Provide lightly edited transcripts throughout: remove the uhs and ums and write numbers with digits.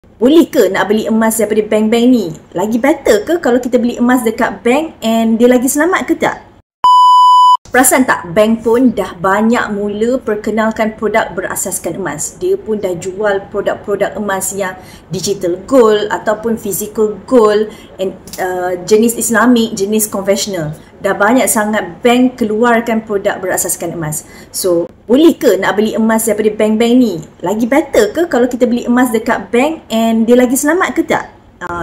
Boleh ke nak beli emas daripada bank-bank ni? Lagi better ke kalau kita beli emas dekat bank and dia lagi selamat ke tak? Perasan tak, bank pun dah banyak mula perkenalkan produk berasaskan emas. Dia pun dah jual produk-produk emas yang digital gold ataupun physical gold and jenis Islamik, jenis konvensional. Dah banyak sangat bank keluarkan produk berasaskan emas. So, boleh ke nak beli emas daripada bank-bank ni? Lagi better ke kalau kita beli emas dekat bank and dia lagi selamat ke tak?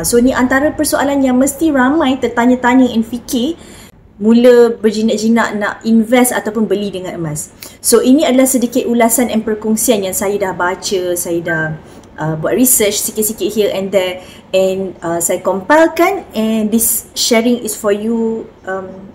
So, ni antara persoalan yang mesti ramai tertanya-tanya and fikir mula berjinak-jinak nak invest ataupun beli dengan emas. So ini adalah sedikit ulasan dan perkongsian yang saya dah baca, saya dah buat research sikit-sikit here and there, and saya compilekan, and this sharing is for you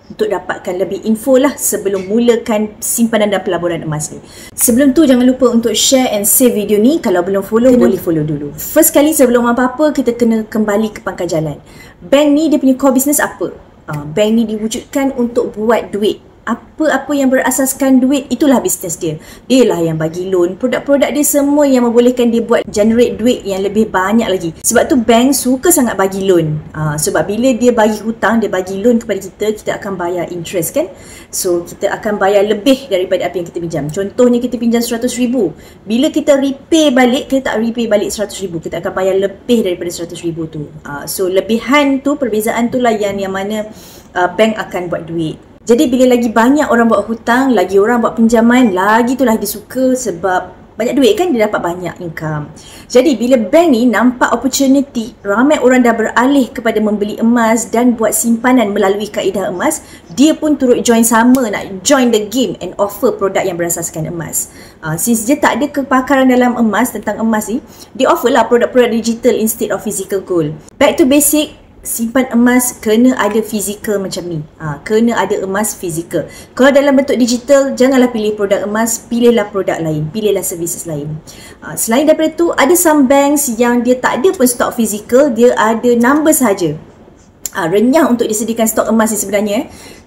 untuk dapatkan lebih info lah sebelum mulakan simpanan dan pelaburan emas ni. Sebelum tu jangan lupa untuk share and save video ni. Kalau belum follow, boleh follow dulu. First kali sebelum apa-apa, kita kena kembali ke pangkal jalan. Bank ni dia punya core business apa? Bank ni diwujudkan untuk buat duit. Apa-apa yang berasaskan duit, itulah bisnes dia. Dia lah yang bagi loan. Produk-produk dia semua yang membolehkan dia buat generate duit yang lebih banyak lagi. Sebab tu bank suka sangat bagi loan. Sebab bila dia bagi hutang, dia bagi loan kepada kita, kita akan bayar interest kan. So kita akan bayar lebih daripada apa yang kita pinjam. Contohnya kita pinjam 100,000. Bila kita repay balik, kita tak repay balik 100,000. Kita akan bayar lebih daripada 100,000 tu. So lebihan tu, perbezaan tu lah yang mana bank akan buat duit. Jadi bila lagi banyak orang buat hutang, lagi orang buat pinjaman, lagi itulah dia suka sebab banyak duit kan, dia dapat banyak income. Jadi bila bank ni nampak opportunity, ramai orang dah beralih kepada membeli emas dan buat simpanan melalui kaedah emas, dia pun turut join sama, nak join the game and offer produk yang berasaskan emas. Since dia tak ada kepakaran dalam emas, tentang emas ni, dia offer lah produk-produk digital instead of physical gold. Back to basic, simpan emas kena ada fizikal macam ni. Kena ada emas fizikal. Kalau dalam bentuk digital, janganlah pilih produk emas, pilihlah produk lain, pilihlah services lain. Selain daripada tu, ada some banks yang dia tak ada pun stok fizikal, dia ada number sahaja. Renyah untuk disediakan stok emas ni sebenarnya.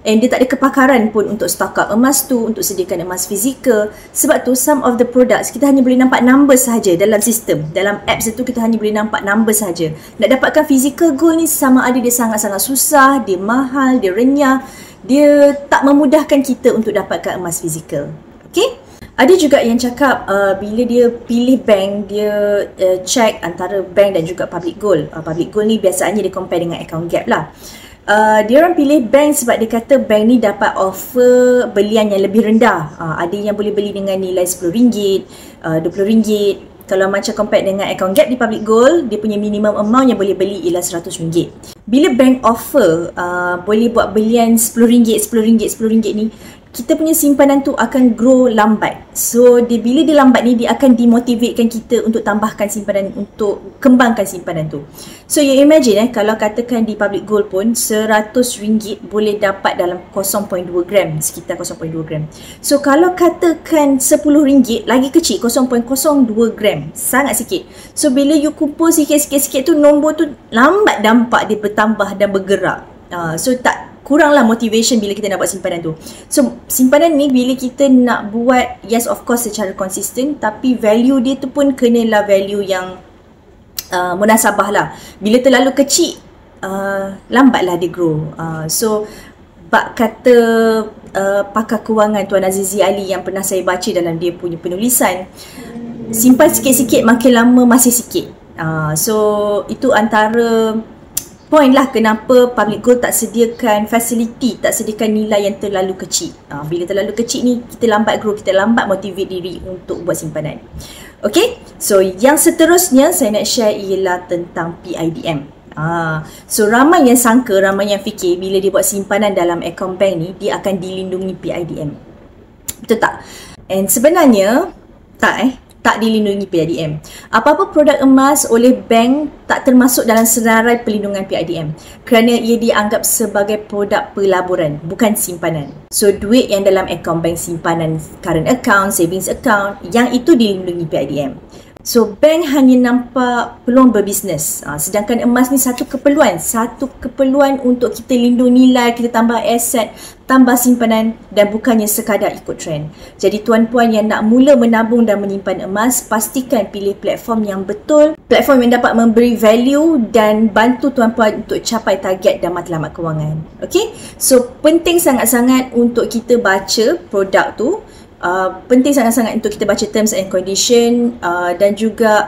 And dia tak ada kepakaran pun untuk stock up emas tu, untuk sediakan emas fizikal. Sebab tu some of the products kita hanya boleh nampak number sahaja dalam sistem. Dalam apps itu kita hanya boleh nampak number sahaja. Nak dapatkan physical gold ni sama ada dia sangat-sangat susah, dia mahal, dia renyah, dia tak memudahkan kita untuk dapatkan emas fizikal. Okay? Ada juga yang cakap bila dia pilih bank, dia check antara bank dan juga public gold. Public gold ni biasanya dia compare dengan account gap lah. Dia orang pilih bank sebab dia kata bank ni dapat offer belian yang lebih rendah. Ada yang boleh beli dengan nilai RM10, RM20. Kalau macam compare dengan account gap di public gold, dia punya minimum amount yang boleh beli ialah RM100. Bila bank offer boleh buat belian RM10, RM10 ni, kita punya simpanan tu akan grow lambat. So bila dia lambat ni, dia akan demotivatekan kita untuk tambahkan simpanan, untuk kembangkan simpanan tu. So you imagine kalau katakan di public gold pun RM100 boleh dapat dalam 0.2 gram, sekitar 0.2 gram. So kalau katakan RM10 lagi kecil, 0.02 gram, sangat sikit. So bila you kumpul sikit-sikit tu, nombor tu lambat nampak dia bertambah dan bergerak. So tak kuranglah motivation bila kita nak buat simpanan tu. So simpanan ni bila kita nak buat, yes of course secara konsisten, tapi value dia tu pun kenalah value yang munasabah lah. Bila terlalu kecil, lambatlah dia grow. So bak kata pakar kewangan Tuan Azizi Ali yang pernah saya baca dalam dia punya penulisan, simpan sikit-sikit makin lama masih sikit. So itu antara point lah kenapa public gold tak sediakan facility, tak sediakan nilai yang terlalu kecil. Bila terlalu kecil ni, kita lambat grow, kita lambat motivate diri untuk buat simpanan. Okay, so yang seterusnya saya nak share ialah tentang PIDM. So ramai yang sangka, ramai yang fikir bila dia buat simpanan dalam akaun bank ni, dia akan dilindungi PIDM. Betul tak? And sebenarnya tak dilindungi PIDM. Apa-apa produk emas oleh bank tak termasuk dalam senarai perlindungan PIDM kerana ia dianggap sebagai produk pelaburan, bukan simpanan. So duit yang dalam akaun bank simpanan, current account, savings account, yang itu dilindungi PIDM. So bank hanya nampak peluang berbisnes, sedangkan emas ni satu keperluan untuk kita lindung nilai, kita tambah aset, tambah simpanan dan bukannya sekadar ikut trend. Jadi tuan-puan yang nak mula menabung dan menyimpan emas, pastikan pilih platform yang betul platform yang dapat memberi value dan bantu tuan-puan untuk capai target dan matlamat kewangan. Okay, so penting sangat-sangat untuk kita baca produk tu, penting sangat-sangat untuk kita baca terms and condition, dan juga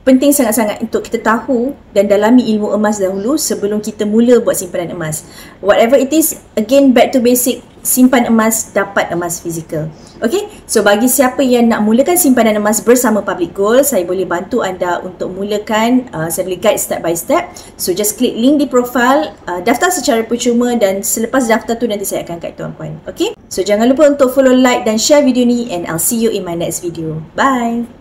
penting sangat-sangat untuk kita tahu dan dalami ilmu emas dahulu sebelum kita mula buat simpanan emas. Whatever it is, again back to basic, simpan emas, dapat emas fizikal. Okay, so bagi siapa yang nak mulakan simpanan emas bersama Public Gold, saya boleh bantu anda untuk mulakan. Saya boleh guide step by step. So just klik link di profile, daftar secara percuma, dan selepas daftar tu nanti saya akan guide tuan-puan. Okay, so jangan lupa untuk follow, like dan share video ni, and I'll see you in my next video. Bye!